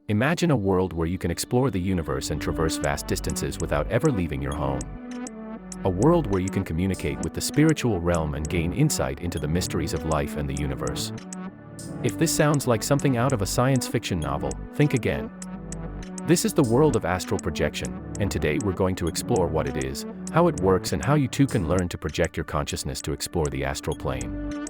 Imagine a world where you can explore the universe and traverse vast distances without ever leaving your home. A world where you can communicate with the spiritual realm and gain insight into the mysteries of life and the universe. If this sounds like something out of a science fiction novel, think again. This is the world of astral projection, and today we're going to explore what it is, how it works, and how you too can learn to project your consciousness to explore the astral plane.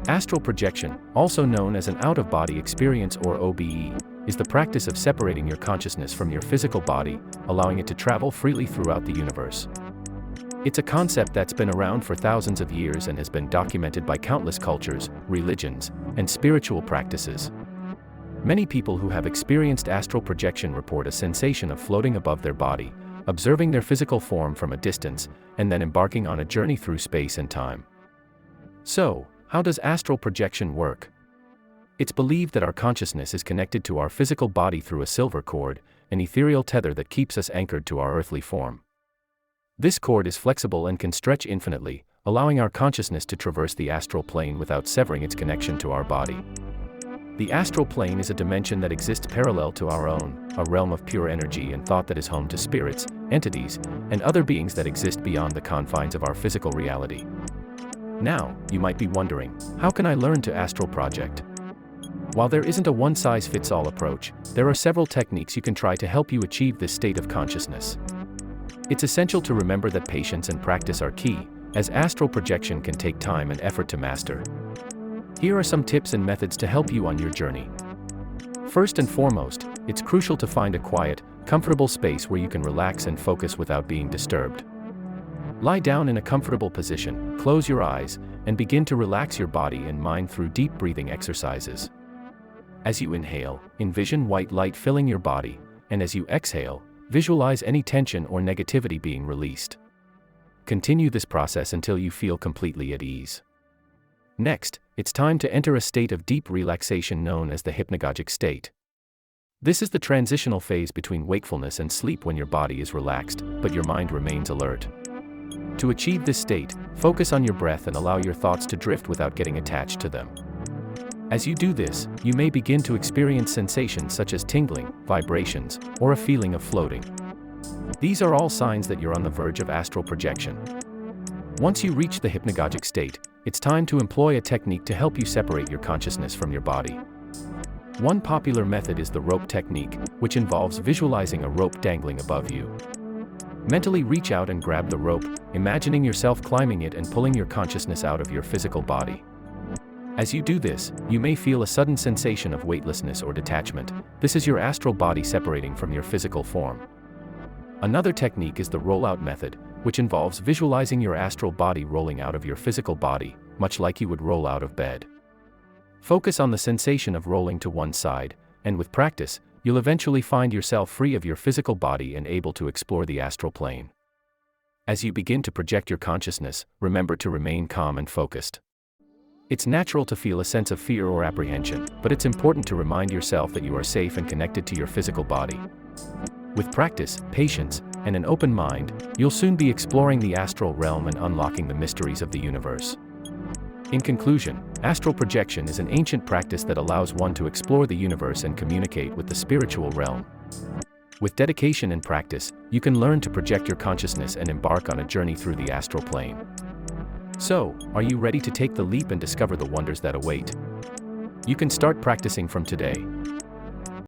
Astral projection, also known as an out-of-body experience or OBE, is the practice of separating your consciousness from your physical body, allowing it to travel freely throughout the universe. It's a concept that's been around for thousands of years and has been documented by countless cultures, religions, and spiritual practices. Many people who have experienced astral projection report a sensation of floating above their body, observing their physical form from a distance, and then embarking on a journey through space and time. So, how does astral projection work? It's believed that our consciousness is connected to our physical body through a silver cord, an ethereal tether that keeps us anchored to our earthly form. This cord is flexible and can stretch infinitely, allowing our consciousness to traverse the astral plane without severing its connection to our body. The astral plane is a dimension that exists parallel to our own, a realm of pure energy and thought that is home to spirits, entities, and other beings that exist beyond the confines of our physical reality. Now, you might be wondering, how can I learn to astral project? While there isn't a one-size-fits-all approach, there are several techniques you can try to help you achieve this state of consciousness. It's essential to remember that patience and practice are key, as astral projection can take time and effort to master. Here are some tips and methods to help you on your journey. First and foremost, it's crucial to find a quiet, comfortable space where you can relax and focus without being disturbed. Lie down in a comfortable position, close your eyes, and begin to relax your body and mind through deep breathing exercises. As you inhale, envision white light filling your body, and as you exhale, visualize any tension or negativity being released. Continue this process until you feel completely at ease. Next, it's time to enter a state of deep relaxation known as the hypnagogic state. This is the transitional phase between wakefulness and sleep when your body is relaxed, but your mind remains alert. To achieve this state, focus on your breath and allow your thoughts to drift without getting attached to them. As you do this, you may begin to experience sensations such as tingling, vibrations, or a feeling of floating. These are all signs that you're on the verge of astral projection. Once you reach the hypnagogic state, it's time to employ a technique to help you separate your consciousness from your body. One popular method is the rope technique, which involves visualizing a rope dangling above you. Mentally reach out and grab the rope, imagining yourself climbing it and pulling your consciousness out of your physical body. As you do this, you may feel a sudden sensation of weightlessness or detachment. This is your astral body separating from your physical form. Another technique is the rollout method, which involves visualizing your astral body rolling out of your physical body, much like you would roll out of bed. Focus on the sensation of rolling to one side, and with practice, you'll eventually find yourself free of your physical body and able to explore the astral plane. As you begin to project your consciousness, remember to remain calm and focused. It's natural to feel a sense of fear or apprehension, but it's important to remind yourself that you are safe and connected to your physical body. With practice, patience, and an open mind, you'll soon be exploring the astral realm and unlocking the mysteries of the universe. In conclusion, astral projection is an ancient practice that allows one to explore the universe and communicate with the spiritual realm. With dedication and practice, you can learn to project your consciousness and embark on a journey through the astral plane. So, are you ready to take the leap and discover the wonders that await? You can start practicing from today.